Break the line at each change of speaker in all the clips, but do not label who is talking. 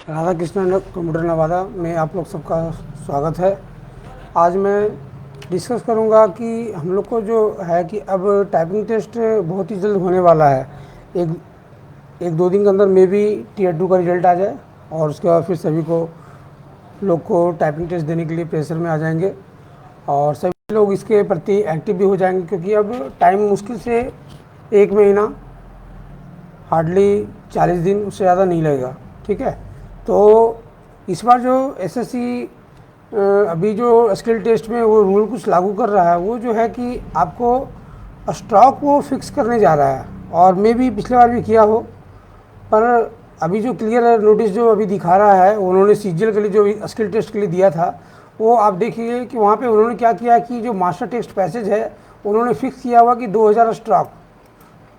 Radha Krishnan computer Nawada में आप लोग सबका स्वागत है। आज मैं डिस्कस करूंगा कि हम लोग को जो है कि अब टाइपिंग टेस्ट बहुत ही जल्द होने वाला है। एक एक दो दिन के अंदर मे भी टीयर 2 का रिजल्ट आ जाए और उसके बाद फिर सभी को लोग को टाइपिंग टेस्ट देने के लिए प्रेशर में आ जाएंगे और सभी लोग इसके प्रति एक्टिव भी हो जाएंगे, क्योंकि अब टाइम मुश्किल से 1 महीना, हार्डली 40 दिन, उससे ज़्यादा नहीं लगेगा। ठीक है, तो इस बार जो एसएससी अभी जो स्किल टेस्ट में वो रूल कुछ लागू कर रहा है, वो जो है कि आपको स्टॉक वो फिक्स करने जा रहा है। और मे भी पिछले बार भी किया हो, पर अभी जो क्लियर नोटिस जो अभी दिखा रहा है, उन्होंने सीजीएल के लिए जो स्किल टेस्ट के लिए दिया था, वो आप देखिए कि वहाँ पे उन्होंने क्या किया कि जो मास्टर टेक्स्ट पैसेज है उन्होंने फिक्स किया हुआ कि 2000 स्टॉक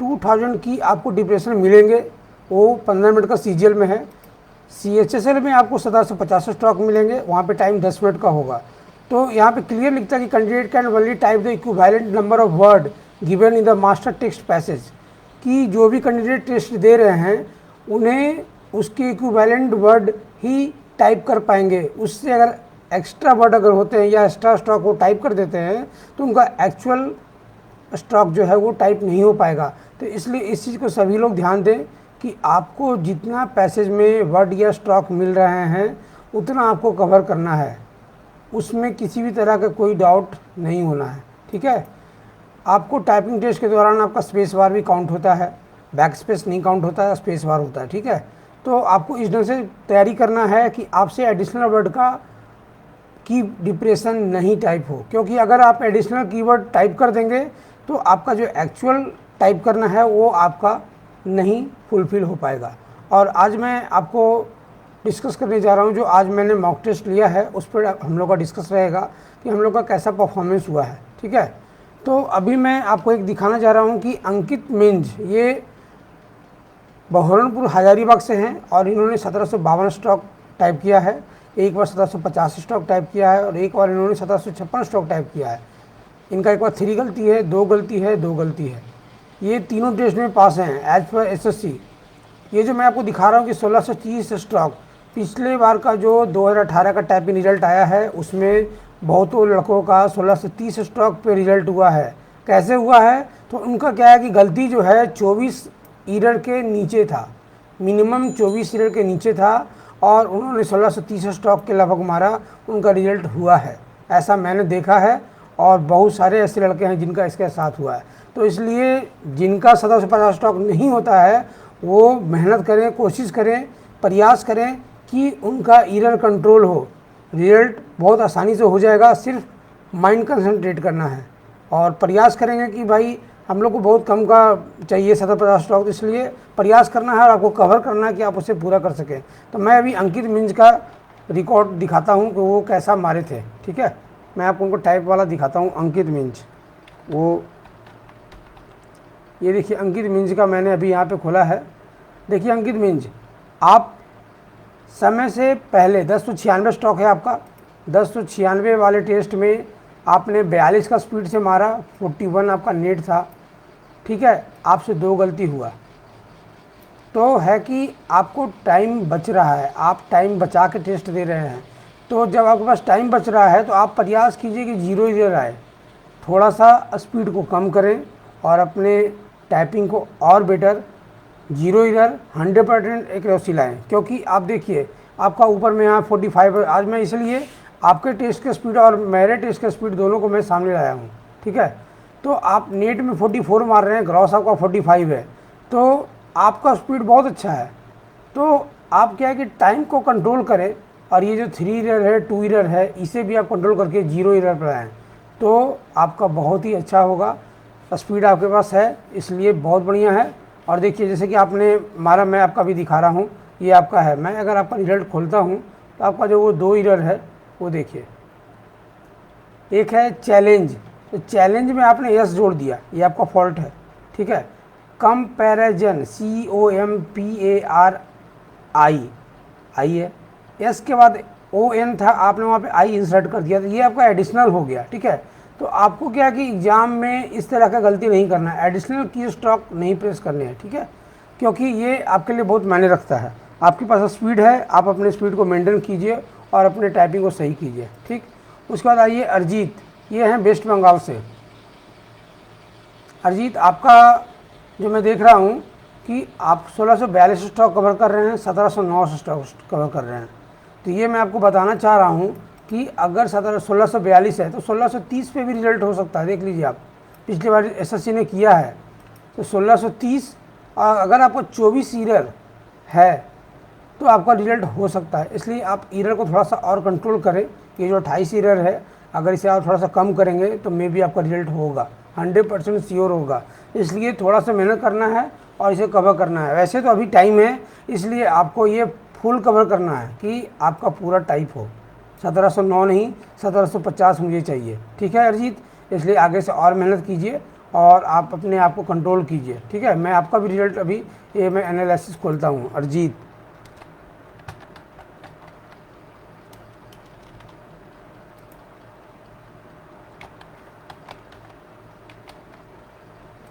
2000 की आपको डिप्रेशन मिलेंगे। वो 15 मिनट का सीजीएल में है। सीएचएसएल में आपको 1750 स्टॉक मिलेंगे, वहाँ पे टाइम 10 मिनट का होगा। तो यहाँ पे क्लियर लिखता है कि candidate can only type the equivalent number of word given in the master text passage, कि जो भी कैंडिडेट टेस्ट दे रहे हैं उन्हें उसके इक्विवेलेंट वर्ड ही टाइप कर पाएंगे। उससे अगर एक्स्ट्रा वर्ड अगर होते हैं या एक्स्ट्रा स्टॉक वो टाइप कर देते हैं तो उनका एक्चुअल स्टॉक जो है वो टाइप नहीं हो पाएगा। तो इसलिए इस चीज़ को सभी लोग ध्यान दें कि आपको जितना पैसेज में वर्ड या स्टॉक मिल रहे हैं उतना आपको कवर करना है, उसमें किसी भी तरह का कोई डाउट नहीं होना है। ठीक है, आपको टाइपिंग टेस्ट के दौरान आपका स्पेस बार भी काउंट होता है, बैक स्पेस नहीं काउंट होता है, स्पेस बार होता है। ठीक है, तो आपको इस ढंग से तैयारी करना है कि आपसे एडिशनल वर्ड का की डिप्रेशन नहीं टाइप हो, क्योंकि अगर आप एडिशनल कीवर्ड टाइप कर देंगे तो आपका जो एक्चुअल टाइप करना है वो आपका नहीं फुलफिल हो पाएगा। और आज मैं आपको डिस्कस करने जा रहा हूँ, जो आज मैंने मॉक टेस्ट लिया है उस पर हम लोग का डिस्कस रहेगा कि हम लोग का कैसा परफॉर्मेंस हुआ है। ठीक है, तो अभी मैं आपको एक दिखाना चाह रहा हूँ कि अंकित मिंज, ये बहरनपुर हजारीबाग से हैं और इन्होंने 1752 स्टॉक टाइप किया है, एक बार 1750 स्टॉक टाइप किया है और एक बार इन्होंने 1756 स्टॉक टाइप किया है। इनका एक बार 3 गलती है, 2 गलती है, 2 गलती है। ये तीनों टेस्ट में पास हैं एज पर एसएससी। ये जो मैं आपको दिखा रहा हूँ कि 1630 स्टॉक, पिछले बार का जो 2018 का टाइपिंग रिजल्ट आया है उसमें बहुतों लड़कों का 1630 स्टॉक पे रिजल्ट हुआ है। कैसे हुआ है, तो उनका क्या है कि गलती जो है 24 ईरर के नीचे था, मिनिमम 24 ईरर के नीचे था और उन्होंने 1630 स्टॉक के लगभग मारा, उनका रिजल्ट हुआ है। ऐसा मैंने देखा है और बहुत सारे ऐसे लड़के हैं जिनका इसके साथ हुआ है। तो इसलिए जिनका 1750 स्टॉक नहीं होता है वो मेहनत करें, कोशिश करें, प्रयास करें कि उनका ईरर कंट्रोल हो। रिजल्ट बहुत आसानी से हो जाएगा, सिर्फ माइंड कंसंट्रेट करना है और प्रयास करेंगे कि भाई हम लोग को बहुत कम का चाहिए 1750 स्टॉक, इसलिए प्रयास करना है और आपको कवर करना है कि आप उसे पूरा कर सकें। तो मैं अभी अंकित मिंज का रिकॉर्ड दिखाता हूं कि वो कैसा मारे थे। ठीक है, मैं आपको उनको टाइप वाला दिखाता हूं। अंकित मिंज, वो ये देखिए अंकित मिंज का मैंने अभी यहाँ पे खोला है। देखिए अंकित मिंज, आप समय से पहले 1096 स्टॉक है आपका, 1096 वाले टेस्ट में आपने 42 का स्पीड से मारा, 41 आपका नेट था। ठीक है, आपसे 2 गलती हुआ, तो है कि आपको टाइम बच रहा है, आप टाइम बचा के टेस्ट दे रहे हैं। तो जब आपके पास टाइम बच रहा है तो आप प्रयास कीजिए कि 0 ईरर आए, थोड़ा सा स्पीड को कम करें और अपने टाइपिंग को और बेटर 0 ईरर 100% एक्यूरेसी लाएँ। क्योंकि आप देखिए आपका ऊपर में यहाँ 45, आज मैं इसलिए आपके टेस्ट के स्पीड और मेरे टेस्ट के स्पीड दोनों को मैं सामने लाया हूँ। ठीक है, तो आप नेट में 44 मार रहे हैं, ग्रॉस आपका 45 है, तो आपका स्पीड बहुत अच्छा है। तो आप क्या है कि टाइम को कंट्रोल करें और ये जो 3 ईरर है, 2 ईरर है, इसे भी आप कंट्रोल करके 0 ईरर पर आएँ तो आपका बहुत ही अच्छा होगा। स्पीड आपके पास है, इसलिए बहुत बढ़िया है। और देखिए जैसे कि आपने मारा, मैं आपका भी दिखा रहा हूँ, ये आपका है। मैं अगर आपका रिजल्ट खोलता हूँ तो आपका जो वो 2 ईरर है वो देखिए, एक है चैलेंज, तो चैलेंज में आपने यस जोड़ दिया, ये आपका फॉल्ट है। ठीक है, कंपैरिजन, COMPARI आई है, एस के बाद ON था, आपने वहाँ पे आई इंसर्ट कर दिया, तो ये आपका एडिशनल हो गया। ठीक है, तो आपको क्या है कि एग्ज़ाम में इस तरह का गलती नहीं करना है, एडिशनल की स्टॉक नहीं प्रेस करने हैं। ठीक है, क्योंकि ये आपके लिए बहुत मायने रखता है। आपके पास स्पीड है, आप अपने स्पीड को मेंटेन कीजिए और अपने टाइपिंग को सही कीजिए। ठीक, उसके बाद आइए अरिजीत, ये हैं वेस्ट बंगाल से। अरिजीत आपका जो मैं देख रहा हूँ कि आप 1642 स्टॉक कवर कर रहे हैं, 1709 स्टॉक कवर कर रहे हैं। तो ये मैं आपको बताना चाह रहा हूँ कि अगर 1642 है तो 1630 पे भी रिजल्ट हो सकता है। देख लीजिए आप, पिछली बार एसएससी ने किया है तो 1630, और अगर आपको 24 ईरर है तो आपका रिजल्ट हो सकता है। इसलिए आप ईरर को थोड़ा सा और कंट्रोल करें। ये जो 28 ईरर है, अगर इसे आप थोड़ा सा कम करेंगे तो मे भी आपका रिजल्ट होगा, 100% श्योर होगा। इसलिए थोड़ा सा मेहनत करना है और इसे कवर करना है। वैसे तो अभी टाइम है, इसलिए आपको ये फुल कवर करना है कि आपका पूरा टाइप हो। 1709 नहीं, 1750 मुझे चाहिए। ठीक है अरिजीत, इसलिए आगे से और मेहनत कीजिए और आप अपने आप को कंट्रोल कीजिए। ठीक है, मैं आपका भी रिजल्ट अभी ये मैं एनालिसिस खोलता हूँ। अरिजीत,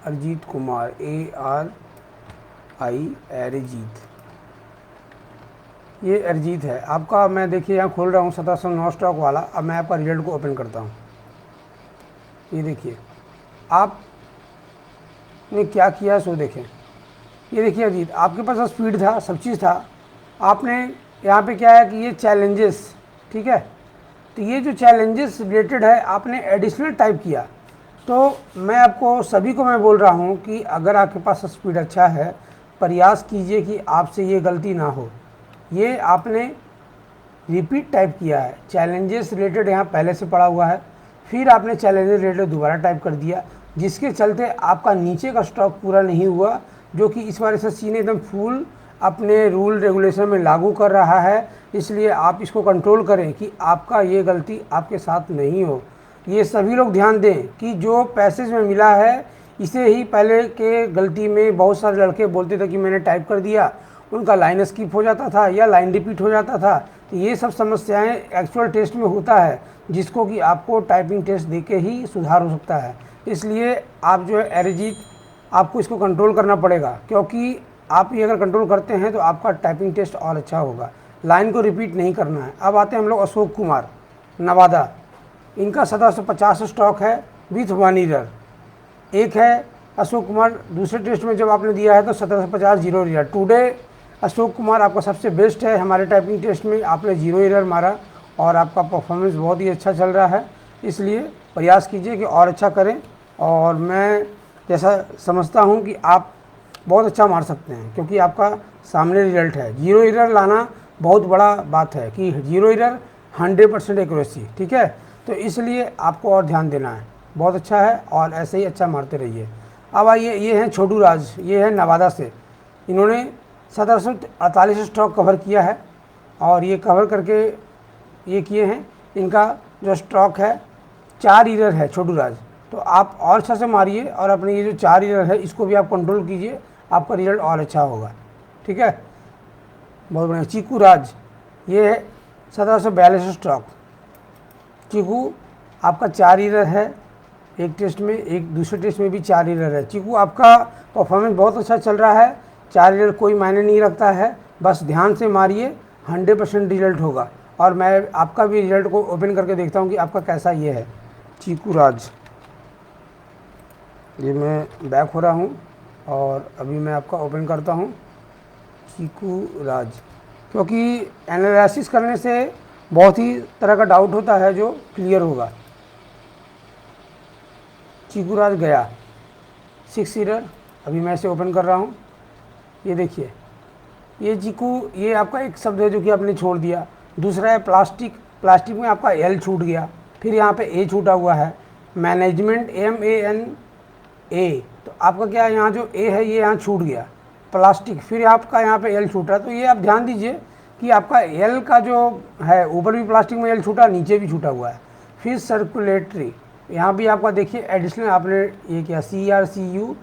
अरिजीत कुमार, ARI अरिजीत, ये अरिजीत है आपका। मैं देखिए यहाँ खोल रहा हूँ 1709 स्टॉक वाला। अब मैं आपका रिजल्ट को ओपन करता हूँ। ये देखिए आपने क्या किया सो देखें। ये देखिए अरिजीत, आपके पास स्पीड था, सब चीज़ था। आपने यहाँ पे क्या है कि ये चैलेंजेस, ठीक है, तो ये जो चैलेंजेस रिलेटेड है आपने एडिशनल टाइप किया। तो मैं आपको सभी को मैं बोल रहा हूँ कि अगर आपके पास स्पीड अच्छा है, प्रयास कीजिए कि आपसे ये गलती ना हो। ये आपने रिपीट टाइप किया है, चैलेंजेस रिलेटेड यहाँ पहले से पड़ा हुआ है, फिर आपने चैलेंजेस रिलेटेड दोबारा टाइप कर दिया, जिसके चलते आपका नीचे का स्टॉक पूरा नहीं हुआ, जो कि इस बार एसएससी ने एकदम फुल अपने रूल रेगुलेशन में लागू कर रहा है। इसलिए आप इसको कंट्रोल करें कि आपका ये गलती आपके साथ नहीं हो। ये सभी लोग ध्यान दें कि जो पैसेज में मिला है, इसे ही पहले के गलती में बहुत सारे लड़के बोलते थे कि मैंने टाइप कर दिया, उनका लाइन स्किप हो जाता था या लाइन रिपीट हो जाता था। तो ये सब समस्याएं एक्चुअल टेस्ट में होता है, जिसको कि आपको टाइपिंग टेस्ट देके ही सुधार हो सकता है। इसलिए आप जो है अरिजीत, आपको इसको कंट्रोल करना पड़ेगा, क्योंकि आप ये अगर कंट्रोल करते हैं तो आपका टाइपिंग टेस्ट और अच्छा होगा। लाइन को रिपीट नहीं करना है। अब आते हैं हम लोग अशोक कुमार, नवादा। इनका 1750 स्टॉक है विथ 1 ईरर। एक है अशोक कुमार, दूसरे टेस्ट में जब आपने दिया है तो 1750 0 ईरर। टुडे अशोक कुमार आपका सबसे बेस्ट है हमारे टाइपिंग टेस्ट में। आपने 0 ईरर मारा और आपका परफॉर्मेंस बहुत ही अच्छा चल रहा है। इसलिए प्रयास कीजिए कि और अच्छा करें, और मैं जैसा समझता हूं कि आप बहुत अच्छा मार सकते हैं, क्योंकि आपका सामने रिजल्ट है। 0 ईरर लाना बहुत बड़ा बात है कि 0 ईरर 100% एक्यूरेसी। ठीक है, तो इसलिए आपको और ध्यान देना है। बहुत अच्छा है और ऐसे ही अच्छा मारते रहिए। अब आइए, ये हैं छोटू राज, ये है नवादा से। इन्होंने 1748 स्टॉक कवर किया है और ये कवर करके ये किए हैं। इनका जो स्टॉक है 4 ईरर है छोटू राज। तो आप और अच्छा से मारिए और अपने ये जो 4 ईरर है इसको भी आप कंट्रोल कीजिए, आपका रिजल्ट और अच्छा होगा। ठीक है, बहुत बढ़िया। चीकू राज, ये है 1742 स्टॉक। चीकू आपका 4 ईरर है एक टेस्ट में, एक दूसरे टेस्ट में भी 4 ईरर है। चीकू आपका परफॉर्मेंस बहुत अच्छा चल रहा है। 4 ईरर कोई मायने नहीं रखता है, बस ध्यान से मारिए, 100% रिजल्ट होगा। और मैं आपका भी रिजल्ट को ओपन करके देखता हूँ कि आपका कैसा ये है। चीकू राज, ये मैं बैक हो रहा हूँ और अभी मैं आपका ओपन करता हूँ। चीकू राज, क्योंकि एनालिसिस करने से बहुत ही तरह का डाउट होता है जो क्लियर होगा। चीकू राज गया 6 ईरर। अभी मैं इसे ओपन कर रहा हूँ। ये देखिए, ये चीकू, ये आपका एक शब्द है जो कि आपने छोड़ दिया। दूसरा है प्लास्टिक। प्लास्टिक में आपका एल छूट गया, फिर यहाँ पे ए छूटा हुआ है। मैनेजमेंट MANA, तो आपका क्या है, यहाँ जो ए है ये यहाँ छूट गया। प्लास्टिक, फिर आपका यहाँ पे एल छूटा। तो ये आप ध्यान दीजिए कि आपका एल का जो है, ऊपर भी प्लास्टिक में एल छूटा, नीचे भी छूटा हुआ है। फिर सर्कुलेटरी, यहाँ भी आपका देखिए एडिशनल आपने ये किया, CRCU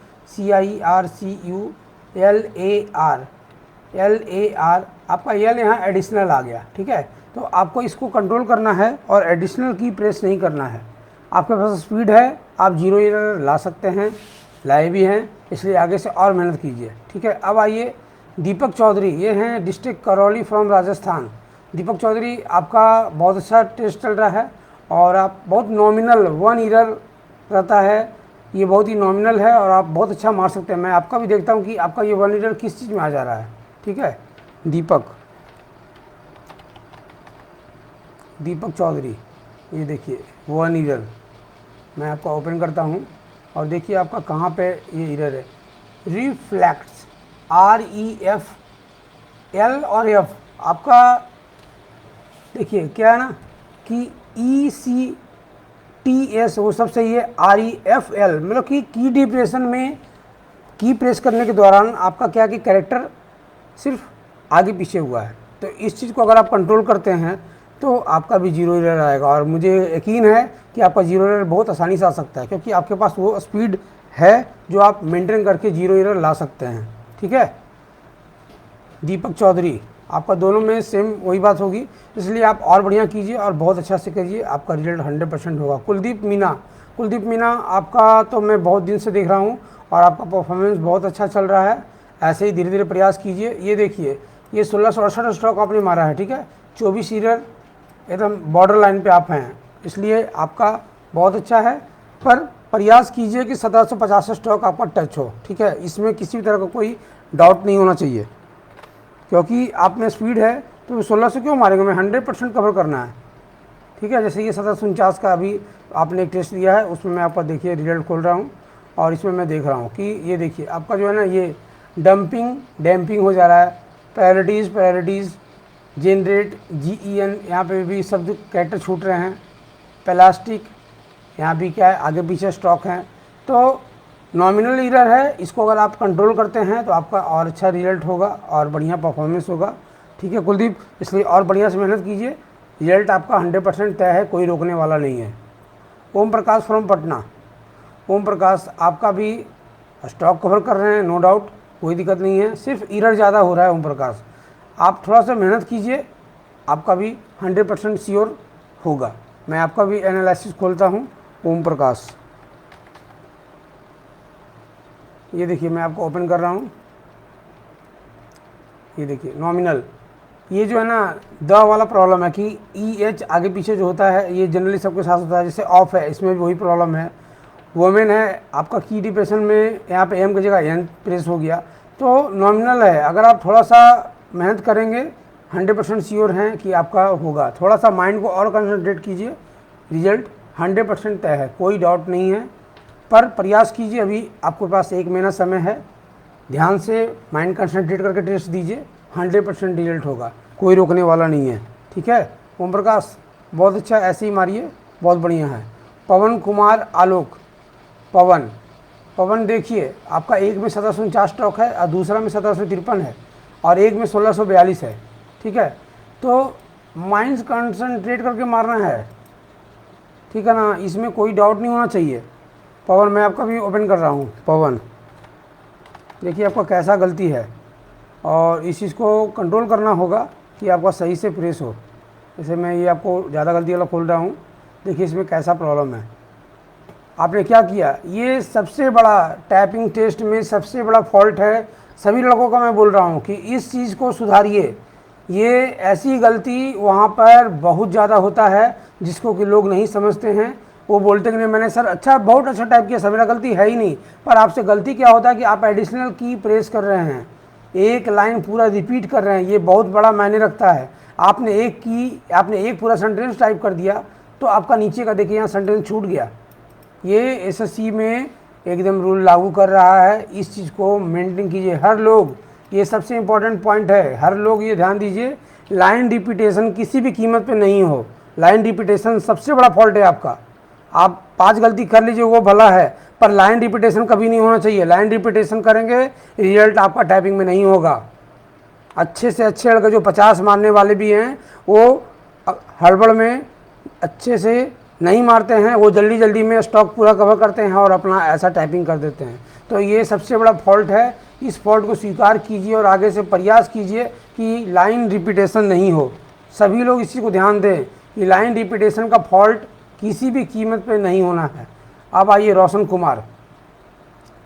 आपका एल यहाँ एडिशनल आ गया। ठीक है, तो आपको इसको कंट्रोल करना है और एडिशनल की प्रेस नहीं करना है। आपके पास स्पीड है, आप 0 ईरर ला सकते हैं, लाए भी हैं, इसलिए आगे से और मेहनत कीजिए। ठीक है, अब आइए दीपक चौधरी, ये हैं डिस्ट्रिक्ट करौली फ्रॉम राजस्थान। दीपक चौधरी, आपका बहुत अच्छा टेस्ट चल रहा है और आप बहुत नॉमिनल 1 ईरर रहता है, ये बहुत ही नॉमिनल है और आप बहुत अच्छा मार सकते हैं। मैं आपका भी देखता हूँ कि आपका ये 1 ईरर किस चीज़ में आ जा रहा है। ठीक है, दीपक चौधरी, ये देखिए 1 ईरर, मैं आपका ओपन करता हूँ और देखिए आपका कहाँ पे ये ईरर है। रिफ्लेक्ट्स, REFL और F, आपका देखिए क्या है ना कि ECTS वो सब सही है, REFL मतलब कि की डिप्रेशन में की प्रेस करने के दौरान आपका क्या कि कैरेक्टर सिर्फ आगे पीछे हुआ है। तो इस चीज़ को अगर आप कंट्रोल करते हैं तो आपका भी 0 एरर आएगा और मुझे यकीन है कि आपका 0 एरर बहुत आसानी से आ सकता है, क्योंकि आपके पास वो स्पीड है जो आप मेंटेन करके 0 एरर ला सकते हैं। ठीक है, दीपक चौधरी, आपका दोनों में सेम वही बात होगी, इसलिए आप और बढ़िया कीजिए और बहुत अच्छा से करिए, आपका रिजल्ट 100% होगा। कुलदीप मीना, आपका तो मैं बहुत दिन से देख रहा हूँ और आपका परफॉर्मेंस बहुत अच्छा चल रहा है। ऐसे ही धीरे धीरे प्रयास कीजिए। ये देखिए, ये 1668 स्ट्रोक आपने मारा है। ठीक है, 24 ईरर, एकदम बॉर्डर लाइन पे आप हैं, इसलिए आपका बहुत अच्छा है। पर प्रयास कीजिए कि 1750 स्ट्रोक आपका टच हो। ठीक है, इसमें किसी भी तरह का कोई डाउट नहीं होना चाहिए, क्योंकि आप में स्पीड है तो 1600 क्यों मारेंगे, मैं 100% कवर करना है। ठीक है, जैसे ये 1749 का अभी आपने एक टेस्ट दिया है, उसमें मैं आपका देखिए रिजल्ट खोल रहा हूँ और इसमें मैं देख रहा हूँ कि ये देखिए आपका जो है ना ये डैम्पिंग हो जा रहा है। पैरालिटीज़ जेनरेट, GEN, यहाँ पे भी शब्द कैरेक्टर छूट रहे हैं। प्लास्टिक, यहाँ भी क्या है आगे पीछे स्टॉक हैं। तो नॉमिनल ईरर है, इसको अगर आप कंट्रोल करते हैं तो आपका और अच्छा रिजल्ट होगा और बढ़िया परफॉर्मेंस होगा। ठीक है कुलदीप, इसलिए और बढ़िया से मेहनत कीजिए, रिजल्ट आपका 100% तय है, कोई रोकने वाला नहीं है। ओम प्रकाश फ्रॉम पटना, ओम प्रकाश, आपका भी स्टॉक कवर कर रहे हैं, नो डाउट, कोई दिक्कत नहीं है, सिर्फ ईरर ज़्यादा हो रहा है। ओम प्रकाश, आप थोड़ा सा मेहनत कीजिए, आपका भी 100% श्योर होगा। मैं आपका भी एनालिसिस खोलता हूँ। ओम प्रकाश, ये देखिए मैं आपको ओपन कर रहा हूँ, ये देखिए नॉमिनल, ये जो है ना द वाला प्रॉब्लम है कि EH आगे पीछे जो होता है ये जनरली सबके साथ होता है। जैसे ऑफ है, इसमें भी वही प्रॉब्लम है। वोमेन है, आपका की डिप्रेशन में यहाँ पे M की जगह N प्रेस हो गया, तो नॉमिनल है। अगर आप थोड़ा सा मेहनत करेंगे 100% श्योर हैं कि आपका होगा। थोड़ा सा माइंड को और कंसंट्रेट कीजिए, रिजल्ट 100% तय है, कोई डाउट नहीं है। पर प्रयास कीजिए, अभी आपके पास 1 महीना समय है, ध्यान से माइंड कंसंट्रेट करके टेस्ट दीजिए, 100% रिजल्ट होगा, कोई रोकने वाला नहीं है। ठीक है ओम प्रकाश, बहुत अच्छा, ऐसे ही मारिए, बहुत बढ़िया है। पवन कुमार आलोक, पवन देखिए आपका एक में 1749 स्टॉक है और दूसरा में 1753 है और एक में 1642 है। ठीक है, तो माइंड कंसंट्रेट करके मारना है, ठीक है ना, इसमें कोई डाउट नहीं होना चाहिए। पवन, मैं आपका भी ओपन कर रहा हूँ। पवन, देखिए आपका कैसा गलती है और इस चीज़ को कंट्रोल करना होगा कि आपका सही से प्रेस हो। जैसे मैं ये आपको ज़्यादा गलती वाला खोल रहा हूँ, देखिए इसमें कैसा प्रॉब्लम है। आपने क्या किया, ये सबसे बड़ा टैपिंग टेस्ट में सबसे बड़ा फॉल्ट है। सभी लड़कों का मैं बोल रहा हूँ कि इस चीज़ को सुधारिए। ये ऐसी गलती वहाँ पर बहुत ज़्यादा होता है जिसको कि लोग नहीं समझते हैं। वो बोलते कि नहीं मैंने सर अच्छा बहुत अच्छा टाइप किया, सर मेरा गलती है ही नहीं। पर आपसे गलती क्या होता है कि आप एडिशनल की प्रेस कर रहे हैं, एक लाइन पूरा रिपीट कर रहे हैं, ये बहुत बड़ा मायने रखता है। आपने एक पूरा सेंटेंस टाइप कर दिया तो आपका नीचे का देखिए यहाँ सेंटेंस छूट गया। ये SSC में एकदम रूल लागू कर रहा है, इस चीज़ को मेंटेन कीजिए हर लोग, ये सबसे इम्पोर्टेंट पॉइंट है। हर लोग ये ध्यान दीजिए, लाइन रिपीटेशन किसी भी कीमत पे नहीं हो। लाइन रिपीटेशन सबसे बड़ा फॉल्ट है आपका। आप 5 गलती कर लीजिए वो भला है, पर लाइन रिपीटेशन कभी नहीं होना चाहिए। लाइन रिपीटेशन करेंगे रिजल्ट आपका टाइपिंग में नहीं होगा। अच्छे से अच्छे लड़के जो 50 मारने वाले भी हैं वो हड़बड़ में अच्छे से नहीं मारते हैं, वो जल्दी जल्दी में स्टॉक पूरा कवर करते हैं और अपना ऐसा टाइपिंग कर देते हैं। तो ये सबसे बड़ा फॉल्ट है, इस फॉल्ट को स्वीकार कीजिए और आगे से प्रयास कीजिए कि लाइन रिपीटेशन नहीं हो। सभी लोग इसी को ध्यान दें कि लाइन रिपीटेशन का फॉल्ट किसी भी कीमत पे नहीं होना है। अब आइए रोशन कुमार,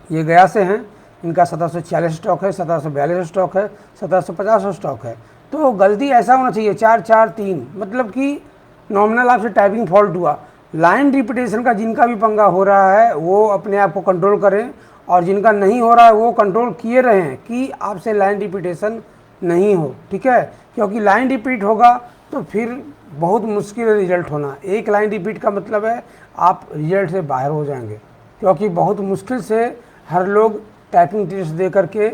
ये गया से हैं, इनका 1746 स्टॉक है, 1742 स्टॉक है, 1750 स्टॉक है। तो गलती ऐसा होना चाहिए 4 4 3, मतलब कि नॉमिनल आपसे टाइपिंग फॉल्ट हुआ। लाइन रिपीटेशन का जिनका भी पंगा हो रहा है वो अपने आप को कंट्रोल करें, और जिनका नहीं हो रहा है वो कंट्रोल किए रहें कि आपसे लाइन रिपीटेशन नहीं हो, ठीक है। क्योंकि लाइन रिपीट होगा तो फिर बहुत मुश्किल है रिजल्ट होना। एक लाइन रिपीट का मतलब है आप रिजल्ट से बाहर हो जाएंगे, क्योंकि बहुत मुश्किल से हर लोग टाइपिंग टेस्ट दे करके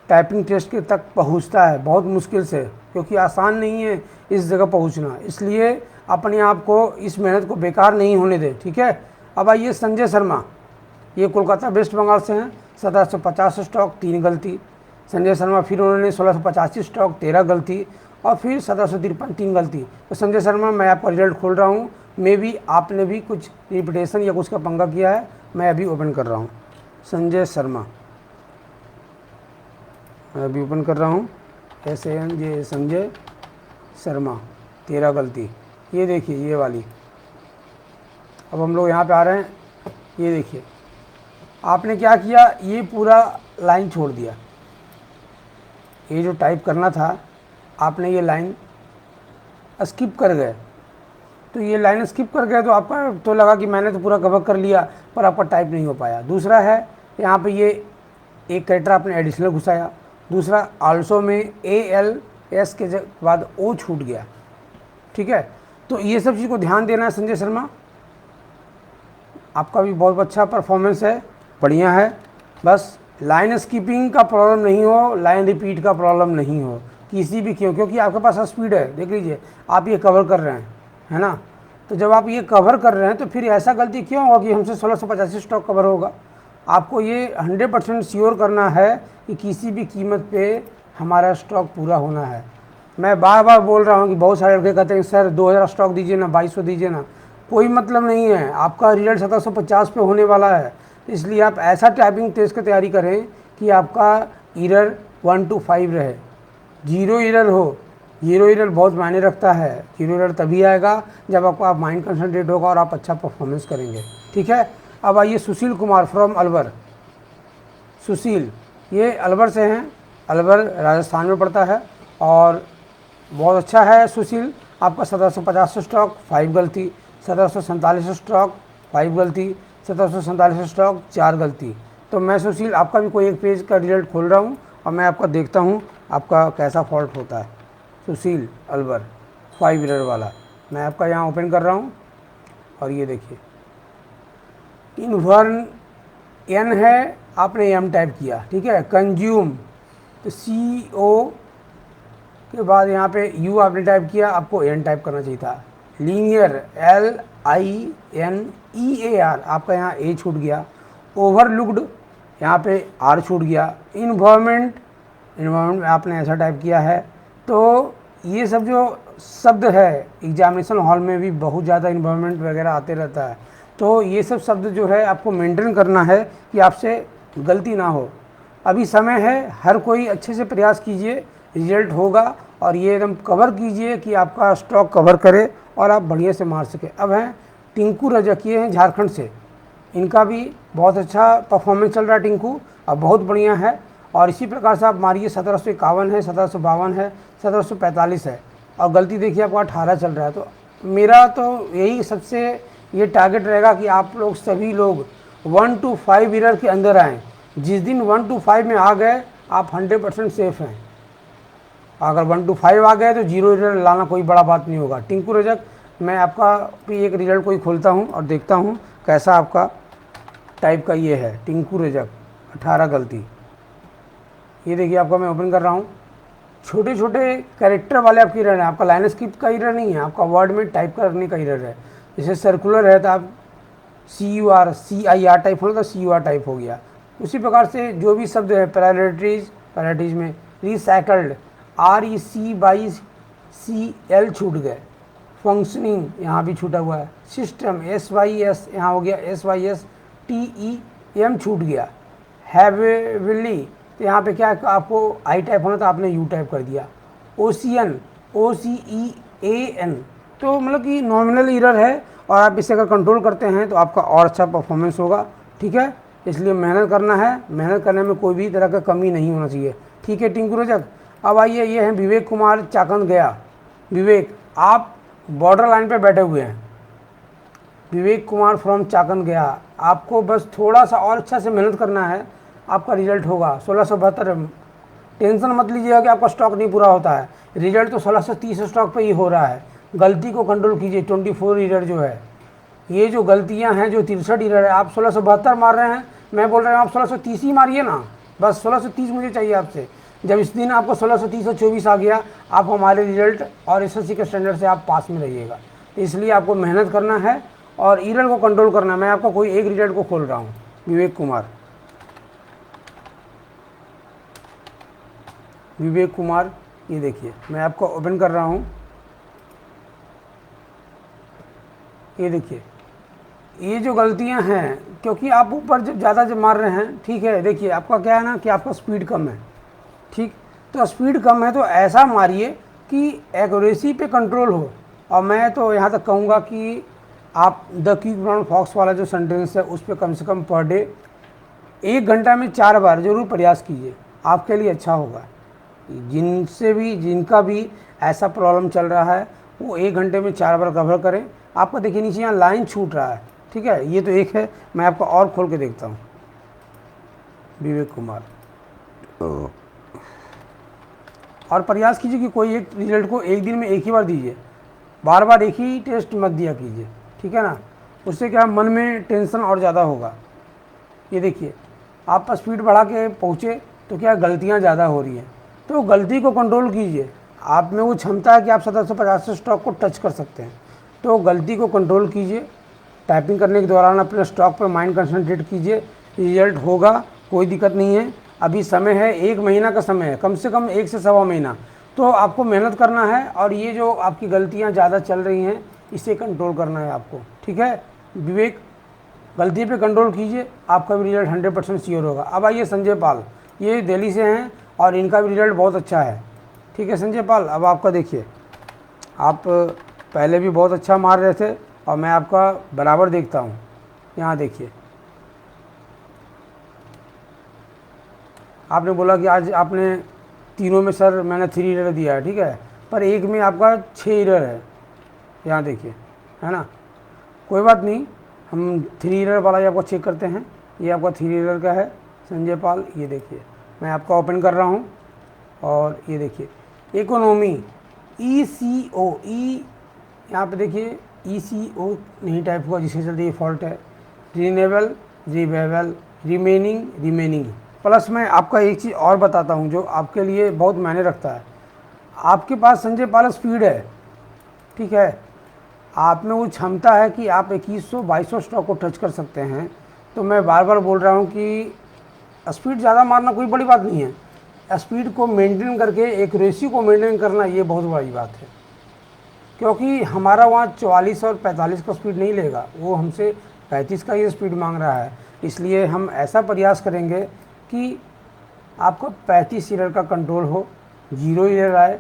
टाइपिंग टेस्ट के तक पहुंचता है, बहुत मुश्किल से, क्योंकि आसान नहीं है इस जगह पहुंचना। इसलिए अपने आप को इस मेहनत को बेकार नहीं होने दें, ठीक है। अब आइए संजय शर्मा, ये कोलकाता वेस्ट बंगाल से हैं, 1750 स्टॉक 3 गलती। संजय शर्मा फिर उन्होंने 1685 स्टॉक 13 गलती, और फिर 1753 3 गलती। तो संजय शर्मा मैं आपका रिजल्ट खोल रहा हूँ, मे भी आपने भी कुछ रिपीटेशन या कुछ का पंगा किया है, मैं अभी ओपन कर रहा हूँ। संजय शर्मा मैं अभी ओपन कर रहा हूँ, SANJ संजय शर्मा 13 गलती। ये देखिए ये वाली। अब हम लोग यहाँ पे आ रहे हैं, ये देखिए आपने क्या किया, ये पूरा लाइन छोड़ दिया। ये जो टाइप करना था आपने ये लाइन स्किप कर गए, तो ये लाइन स्किप कर गए तो आपका तो लगा कि मैंने तो पूरा कवर कर लिया, पर आपका टाइप नहीं हो पाया। दूसरा है यहाँ पे ये एक कैरेक्टर आपने एडिशनल घुसाया। दूसरा आल्सो में ALS के बाद O छूट गया, ठीक है। तो ये सब चीज़ को ध्यान देना है संजय शर्मा। आपका भी बहुत अच्छा परफॉर्मेंस है, बढ़िया है। बस लाइन स्किपिंग का प्रॉब्लम नहीं हो, लाइन रिपीट का प्रॉब्लम नहीं हो किसी भी, क्योंकि आपके पास स्पीड है। देख लीजिए आप ये कवर कर रहे हैं, है ना। तो जब आप ये कवर कर रहे हैं तो फिर ऐसा गलती क्यों होगा कि हमसे 1685 स्टॉक कवर होगा। आपको ये 100% श्योर करना है कि किसी भी कीमत पे हमारा स्टॉक पूरा होना है। मैं बार बार बोल रहा हूँ कि बहुत सारे लड़के कहते हैं सर 2000 स्टॉक दीजिए ना, 2200 दीजिए ना, कोई मतलब नहीं है। आपका रिजल्ट 1750 पे होने वाला है, इसलिए आप ऐसा टाइपिंग टेस्ट की तैयारी करें कि आपका इरर 1 to 5 रहे, 0 इरर हो। 0 इरर बहुत मायने रखता है। 0 इरर तभी आएगा जब आपका माइंड कंसंट्रेट होगा और आप अच्छा परफॉर्मेंस करेंगे, ठीक है। अब आइए सुशील कुमार फ्रॉम अलवर। सुशील ये अलवर से हैं, अलवर राजस्थान में पड़ता है, और बहुत अच्छा है सुशील। आपका 1750 स्टॉक 5 गलती, 1747 स्टॉक 5 गलती, 1747 स्टॉक 4 गलती। तो मैं सुशील आपका भी कोई एक पेज का रिजल्ट खोल रहा हूँ और मैं आपका देखता हूँ आपका कैसा फॉल्ट होता है। सुशील अलवर 5 इरर वाला मैं आपका यहाँ ओपन कर रहा हूँ, और ये देखिए इन्वर्न N है, आपने M टाइप किया, ठीक है। कंज्यूम तो CO के बाद यहाँ पे U आपने टाइप किया, आपको N टाइप करना चाहिए था। लीनियर LINEAR आपका यहाँ A छूट गया। ओवरलुक्ड यहाँ पे R छूट गया। इन्वायरमेंट में आपने ऐसा टाइप किया है। तो ये सब जो शब्द है एग्जामिनेशन हॉल में भी बहुत ज़्यादा इन्वायरमेंट वगैरह आते रहता है, तो ये सब शब्द जो है आपको मेंटेन करना है कि आपसे गलती ना हो। अभी समय है, हर कोई अच्छे से प्रयास कीजिए, रिजल्ट होगा, और ये एकदम कवर कीजिए कि आपका स्टॉक कवर करे और आप बढ़िया से मार सके। अब हैं टिंकू रजक, ये हैं झारखंड से, इनका भी बहुत अच्छा परफॉर्मेंस चल रहा है टिंकू, अब बहुत बढ़िया है। और इसी प्रकार से आप मारिए 1751 है, 1752 है, 1745 है, और गलती देखिए आपका 18 चल रहा है। तो मेरा तो यही सबसे ये टारगेट रहेगा कि आप लोग सभी लोग 1 to 5 इरर के अंदर आएँ। जिस दिन 1 to 5 में आ गए आप 100% सेफ हैं। अगर 1 to 5 आ गए तो 0 इरर लाना कोई बड़ा बात नहीं होगा। टिंकू रजक मैं आपका भी एक रिजल्ट कोई खोलता हूँ और देखता हूँ कैसा आपका टाइप का ये है। टिंकू रजक 18 गलती, ये देखिए आपका मैं ओपन कर रहा हूँ। छोटे छोटे कैरेक्टर वाले आपकी इरर है, आपका लाइन स्किप का इरर नहीं है, आपका वर्ड में टाइप करने का इरर है। जैसे सर्कुलर है तो आप CUR टाइप होना तो CUR टाइप हो गया। उसी प्रकार से जो भी शब्द है पैराटीज में रिसाइकल्ड REC/CL छूट गए। फंक्शनिंग यहाँ भी छूटा हुआ है। सिस्टम SYS यहाँ हो गया, SYSTEM छूट गया। हैवेबली तो यहाँ पे क्या आपको I टाइप होना था, आपने U टाइप कर दिया। ओशियन OCEAN तो मतलब कि नॉमिनल इरर है, और आप इसे अगर कंट्रोल करते हैं तो आपका और अच्छा परफॉर्मेंस होगा, ठीक है। इसलिए मेहनत करना है, मेहनत करने में कोई भी तरह का कमी नहीं होना चाहिए। ठीक है टिंकू रजक। अब आइए, ये हैं विवेक कुमार चाकंद गया। विवेक, आप बॉर्डर लाइन पे बैठे हुए हैं। विवेक कुमार फ्रॉम चाकंद गया, आपको बस थोड़ा सा और अच्छा से मेहनत करना है, आपका रिजल्ट होगा 1672। टेंशन मत लीजिएगा कि आपका स्टॉक नहीं पूरा होता है, रिजल्ट तो 1630 स्टॉक पे ही हो रहा है। गलती को कंट्रोल कीजिए। 24 ईयर जो है, ये जो गलतियां हैं, जो 63 ईयर है, आप 1672 मार रहे हैं, मैं बोल रहा हूँ आप 1630 ही मारिए ना, बस 1630 मुझे चाहिए आपसे। जब इस दिन आपको 1630 और 24 आ गया, आप हमारे रिजल्ट और एसएससी के स्टैंडर्ड से आप पास में रहिएगा। इसलिए आपको मेहनत करना है और ईयर को कंट्रोल करना है। मैं आपको कोई एक रिजल्ट को खोल रहा हूँ। विवेक कुमार, विवेक कुमार, ये देखिए मैं आपको ओपन कर रहा हूँ। ये देखिए, ये जो गलतियां हैं, क्योंकि आप ऊपर जब ज़्यादा जब मार रहे हैं, ठीक है, देखिए आपका क्या है ना कि आपका स्पीड कम है, ठीक, तो स्पीड कम है तो ऐसा मारिए कि एक्यूरेसी पे कंट्रोल हो। और मैं तो यहाँ तक कहूँगा कि आप द क्विक ब्राउन फॉक्स वाला जो सेंटेंस है उस पर कम से कम पर डे 1 घंटा में 4 बार ज़रूर प्रयास कीजिए, आपके लिए अच्छा होगा। जिनका भी ऐसा प्रॉब्लम चल रहा है वो 1 घंटे में 4 बार कवर करें। आपको देखिए नीचे यहाँ लाइन छूट रहा है, ठीक है, ये तो एक है, मैं आपको और खोल के देखता हूँ। विवेक कुमार, और प्रयास कीजिए कि कोई एक रिजल्ट को एक दिन में एक ही बार दीजिए, बार बार एक ही टेस्ट मत दिया कीजिए, ठीक है ना, उससे क्या मन में टेंशन और ज़्यादा होगा। ये देखिए आप स्पीड बढ़ा के पहुँचे तो क्या गलतियाँ ज़्यादा हो रही हैं, तो गलती को कंट्रोल कीजिए। आप में वो क्षमता है कि आप 1750 स्टॉक को टच कर सकते हैं, तो गलती को कंट्रोल कीजिए। टाइपिंग करने के दौरान अपने स्टॉक पर माइंड कंसंट्रेट कीजिए, रिजल्ट होगा, कोई दिक्कत नहीं है। अभी समय है, 1 महीना का समय है, कम से कम 1 से सवा महीना, तो आपको मेहनत करना है और ये जो आपकी गलतियाँ ज़्यादा चल रही हैं इसे कंट्रोल करना है आपको, ठीक है। विवेक, गलती पे कंट्रोल कीजिए, आपका भी रिजल्ट 100% श्योर होगा। अब आइए संजय पाल, ये दिल्ली से हैं और इनका भी रिजल्ट बहुत अच्छा है, ठीक है संजय पाल। अब आपका देखिए, आप पहले भी बहुत अच्छा मार रहे थे और मैं आपका बराबर देखता हूँ। यहाँ देखिए, आपने बोला कि आज आपने तीनों में सर मैंने 3 ईयर दिया है, ठीक है, पर एक में आपका 6 ईयर है। यहाँ देखिए, है ना, कोई बात नहीं, हम 3 ईयर वाला ही आपको चेक करते हैं। ये आपका 3 ईयर का है संजय पाल। ये देखिए मैं आपका ओपन कर रहा हूँ और ये देखिए इकोनॉमी ECO, यहाँ पे देखिए ECO नहीं टाइप हुआ, जिसके चलते ये फॉल्ट है। रिवेबल, रिमेनिंग। प्लस मैं आपका एक चीज़ और बताता हूँ जो आपके लिए बहुत मायने रखता है। आपके पास संजय पाल स्पीड है, ठीक है, आप में वो क्षमता है कि आप 2100-2200 स्टॉक को टच कर सकते हैं। तो मैं बार बार बोल रहा हूँ कि स्पीड ज़्यादा मारना कोई बड़ी बात नहीं है, स्पीड को मेंटेन करके एक रेशियो को मेंटेन करना ये बहुत बड़ी बात है। क्योंकि हमारा वहाँ 44 और 45 का स्पीड नहीं लेगा, वो हमसे 35 का ही स्पीड मांग रहा है। इसलिए हम ऐसा प्रयास करेंगे कि आपको 35 ईयर का कंट्रोल हो, 0 ईयर आए।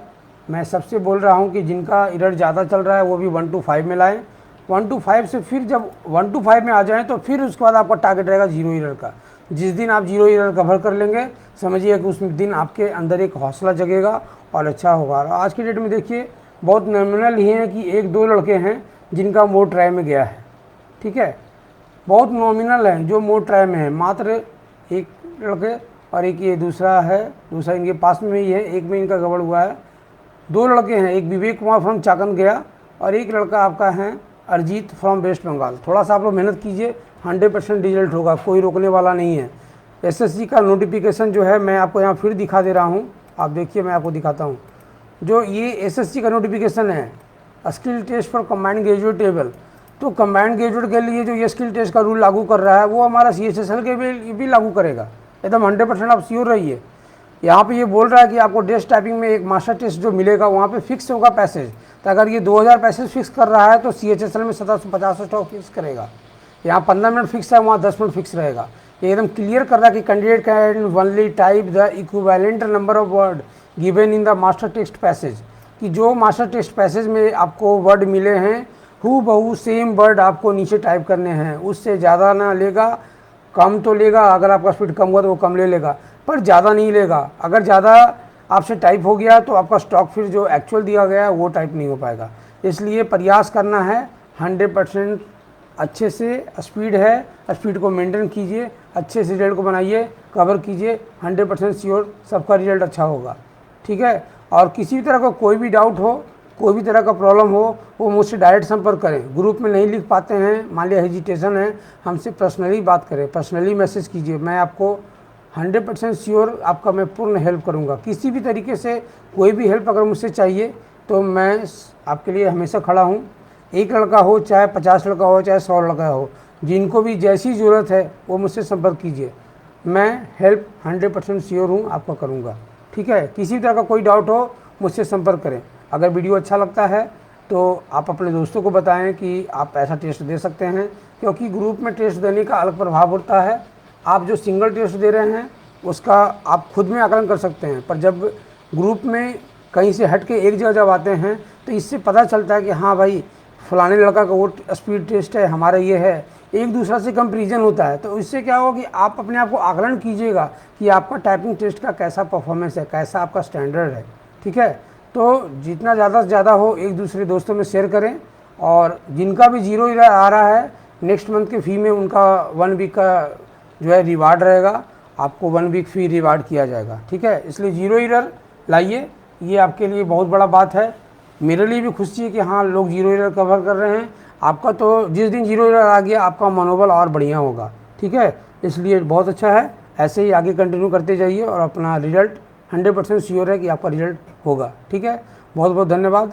मैं सबसे बोल रहा हूँ कि जिनका ईयर ज़्यादा चल रहा है वो भी 1 to 5 में लाएँ। 1 to 5 से फिर जब 1 to 5 में आ जाएँ तो फिर उसके बाद आपका टारगेट रहेगा 0 ईयर का। जिस दिन आप 0 ईयर कवर कर लेंगे, समझिए कि उस दिन आपके अंदर एक हौसला जगेगा और अच्छा होगा। आज की डेट में देखिए बहुत नॉमिनल ही हैं कि 1-2 लड़के हैं जिनका मोड ट्राई में गया है, ठीक है, बहुत नॉमिनल हैं जो मोड ट्राई में है, मात्र 1 लड़के, और एक ये दूसरा इनके पास में ही है, एक में इनका गड़बड़ हुआ है। 2 लड़के हैं, एक विवेक कुमार फ्रॉम चाकंद गया और एक लड़का आपका है अरिजीत फ्रॉम वेस्ट बंगाल। थोड़ा सा आप लोग मेहनत कीजिए, 100% रिजल्ट होगा, कोई रोकने वाला नहीं है। एसएससी का नोटिफिकेशन जो है मैं आपको यहाँ फिर दिखा दे रहा हूँ, आप देखिए, मैं आपको दिखाता हूँ। जो ये एसएससी का नोटिफिकेशन है, skill test for combined graduate table, तो कंबाइंड ग्रेजुएट के लिए जो ये स्किल टेस्ट का रूल लागू कर रहा है वो हमारा CHSL के भी लागू करेगा, एकदम 100% आप श्योर रहिए। यहाँ पे ये बोल रहा है कि आपको डेस्क टाइपिंग में एक मास्टर टेस्ट जो मिलेगा वहाँ पे फिक्स होगा पैसेज, तो अगर ये 2000 पैसेज फिक्स कर रहा है तो CHSL में 1750 स्टॉक फिक्स करेगा। यहाँ 15 मिनट फिक्स है, वहाँ 10 मिनट फिक्स रहेगा। ये एकदम क्लियर कर रहा है कि candidate can only type the equivalent number of word given in the master text passage, कि जो मास्टर टेक्स्ट पैसेज में आपको वर्ड मिले हैं हूबहू सेम वर्ड आपको नीचे टाइप करने हैं, उससे ज़्यादा ना लेगा, कम तो लेगा, अगर आपका स्पीड कम हुआ तो वो कम ले लेगा, पर ज़्यादा नहीं लेगा। अगर ज़्यादा आपसे टाइप हो गया तो आपका स्टॉक फिर जो एक्चुअल दिया गया है वो टाइप नहीं हो पाएगा। इसलिए प्रयास करना है 100% अच्छे से। स्पीड है, स्पीड को मेंटेन कीजिए, अच्छे से रिजल्ट को बनाइए, कवर कीजिए, 100% श्योर सबका रिजल्ट अच्छा होगा। ठीक है। और किसी भी तरह का कोई भी डाउट हो, कोई भी तरह का प्रॉब्लम हो, वो मुझसे डायरेक्ट संपर्क करें। ग्रुप में नहीं लिख पाते हैं, मान लिया हेजिटेशन है, हमसे पर्सनली बात करें, पर्सनली मैसेज कीजिए। मैं आपको 100% श्योर आपका मैं पूर्ण हेल्प करूंगा। किसी भी तरीके से कोई भी हेल्प अगर मुझसे चाहिए तो मैं आपके लिए हमेशा खड़ा हूँ। एक लड़का हो, चाहे 50 लड़का हो, चाहे 100 लड़का हो, जिनको भी जैसी ज़रूरत है वो मुझसे संपर्क कीजिए। मैं हेल्प 100% श्योर हूँ आपका करूँगा। ठीक है। किसी तरह का कोई डाउट हो मुझसे संपर्क करें। अगर वीडियो अच्छा लगता है तो आप अपने दोस्तों को बताएं कि आप ऐसा टेस्ट दे सकते हैं, क्योंकि ग्रुप में टेस्ट देने का अलग प्रभाव होता है। आप जो सिंगल टेस्ट दे रहे हैं उसका आप खुद में आकलन कर सकते हैं, पर जब ग्रुप में कहीं से हट के एक जगह जब आते हैं तो इससे पता चलता है कि हाँ भाई फलाने लड़का का वो स्पीड टेस्ट है, हमारा ये है, एक दूसरा से कंपैरिजन होता है। तो इससे क्या होगा कि आप अपने आप को आकलन कीजिएगा कि आपका टाइपिंग टेस्ट का कैसा परफॉर्मेंस है, कैसा आपका स्टैंडर्ड है। ठीक है। तो जितना ज़्यादा से ज़्यादा हो एक दूसरे दोस्तों में शेयर करें। और जिनका भी 0 एरर आ रहा है, नेक्स्ट मंथ के फ़ी में उनका 1 वीक का जो है रिवार्ड रहेगा, आपको 1 वीक फ्री रिवार्ड किया जाएगा। ठीक है। इसलिए 0 एरर लाइए, ये आपके लिए बहुत बड़ा बात है। मेरे लिए भी खुशी है कि हाँ लोग 0 एरर कवर कर रहे हैं। आपका तो जिस दिन 0 एरर आ गया आपका मनोबल और बढ़िया होगा। ठीक है। इसलिए बहुत अच्छा है, ऐसे ही आगे कंटिन्यू करते जाइए और अपना रिजल्ट 100% श्योर है कि आपका रिजल्ट होगा। ठीक है। बहुत बहुत धन्यवाद।